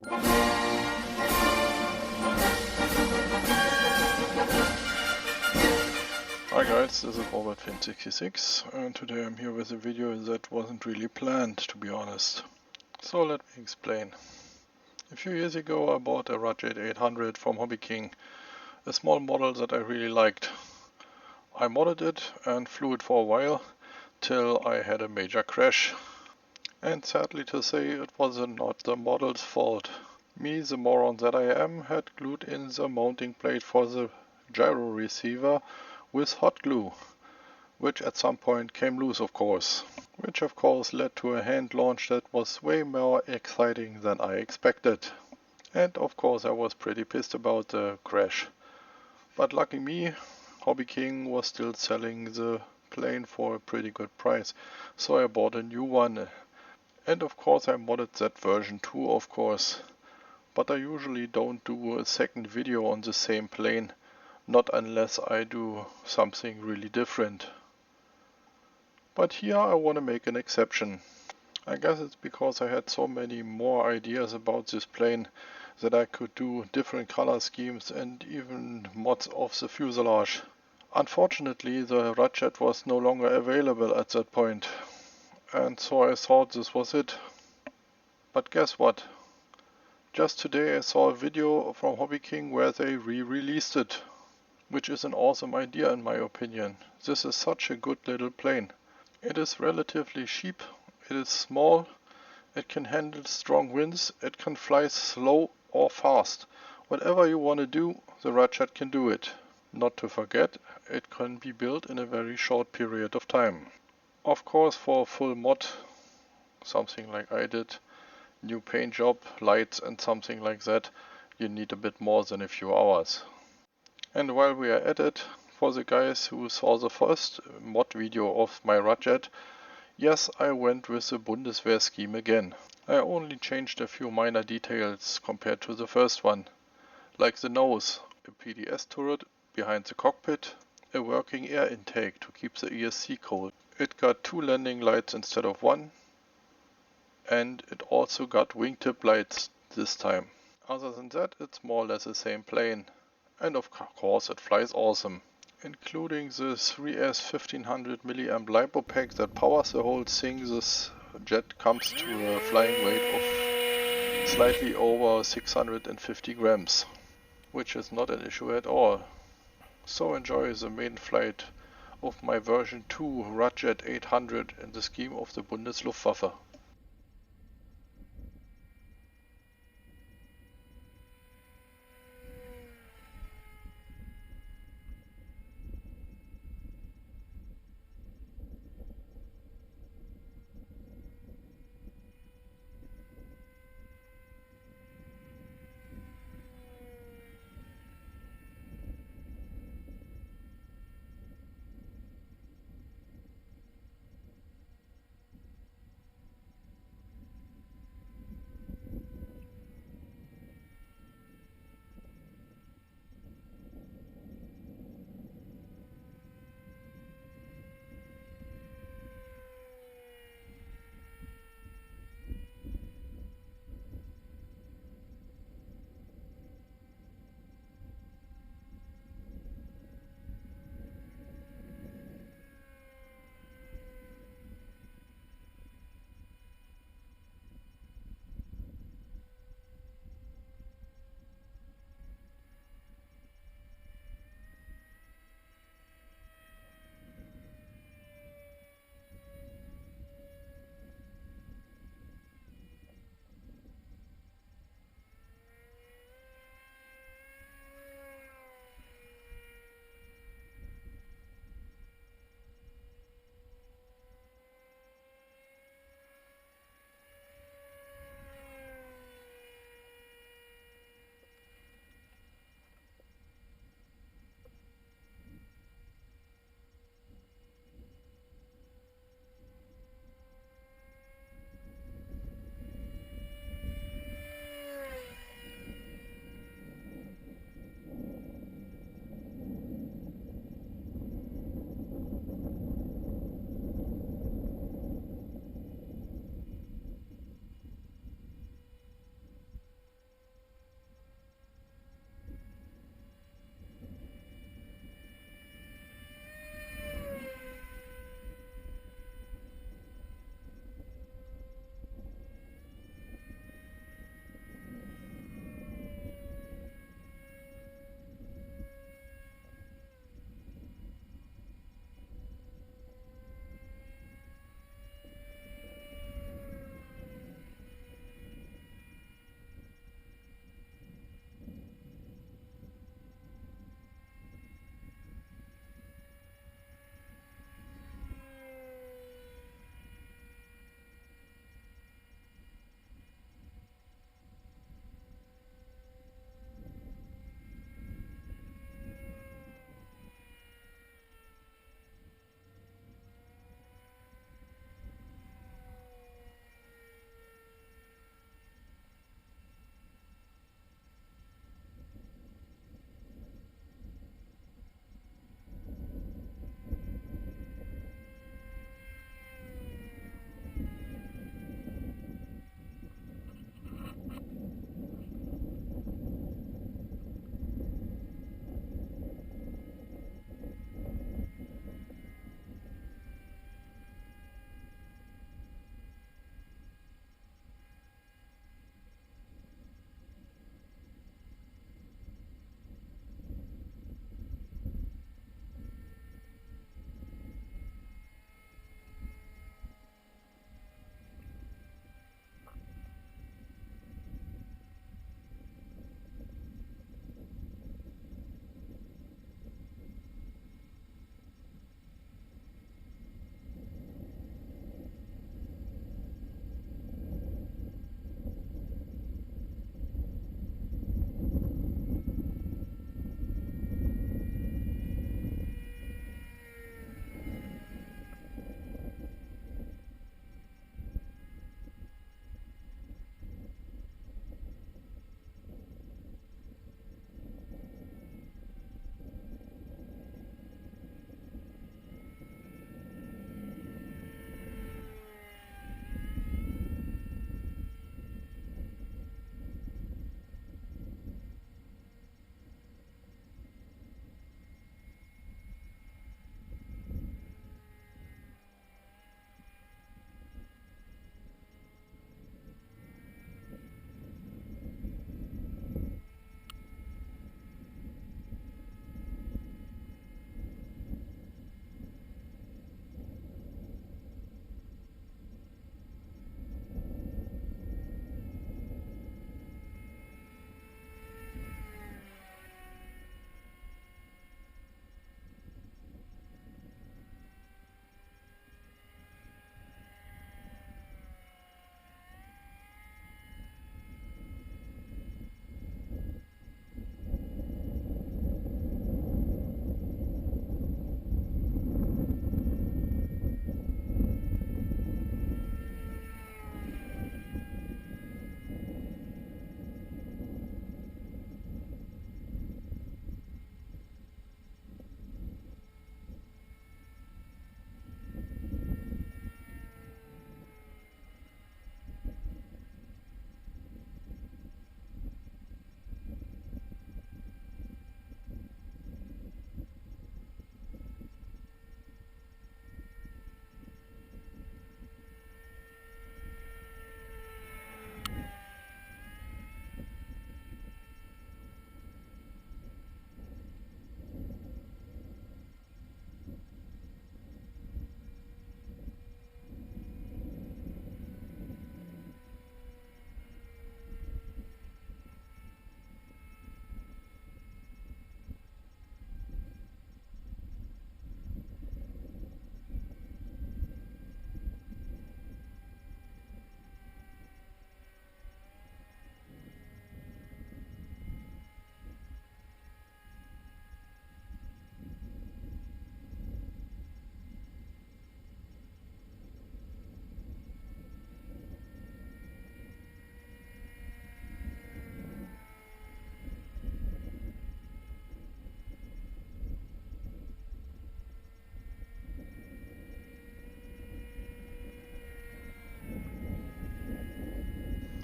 Hi guys, this is baught66 and today I'm here with a video that wasn't really planned, to be honest. So let me explain. A few years ago I bought a RadJet 800 from HobbyKing, a small model that I really liked. I modded it and flew it for a while till I had a major crash. And sadly to say, it was not the model's fault. Me, the moron that I am, had glued in the mounting plate for the gyro receiver with hot glue, which at some point came loose, of course. Which of course led to a hand launch that was way more exciting than I expected. And of course I was pretty pissed about the crash. But lucky me, HobbyKing was still selling the plane for a pretty good price, so I bought a new one. And of course I modded that version too, of course. But I usually don't do a second video on the same plane, not unless I do something really different. But here I want to make an exception. I guess it's because I had so many more ideas about this plane that I could do different color schemes and even mods of the fuselage. Unfortunately, the RadJet was no longer available at that point, and so I thought this was it. But guess what? Just today I saw a video from HobbyKing where they re-released it, which is an awesome idea in my opinion. This is such a good little plane. It is relatively cheap, it is small, it can handle strong winds, it can fly slow or fast. Whatever you want to do, the RadJet can do it. Not to forget, it can be built in a very short period of time. Of course, for a full mod, something like I did, new paint job, lights and something like that, you need a bit more than a few hours. And while we are at it, for the guys who saw the first mod video of my RadJet, yes, I went with the Bundeswehr scheme again. I only changed a few minor details compared to the first one, like the nose, a PDS turret behind the cockpit, a working air intake to keep the ESC cold. It got 2 landing lights instead of 1, and it also got wingtip lights this time. Other than that, it's more or less the same plane. And of course it flies awesome, including the 3S 1500 mAh LiPo pack that powers the whole thing. This jet comes to a flying weight of slightly over 650 grams, which is not an issue at all. So enjoy the main flight of my version 2 RadJet 800 in the scheme of the Bundesluftwaffe.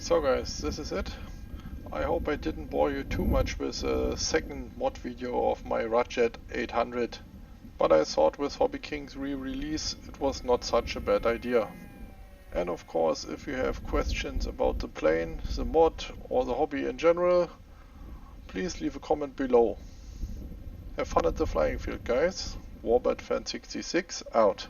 So guys, this is it. I hope I didn't bore you too much with a second mod video of my RadJet 800, but I thought with HobbyKing's re-release it was not such a bad idea. And of course, if you have questions about the plane, the mod or the hobby in general, please leave a comment below. Have fun at the flying field guys. Warbird Fan 66 out.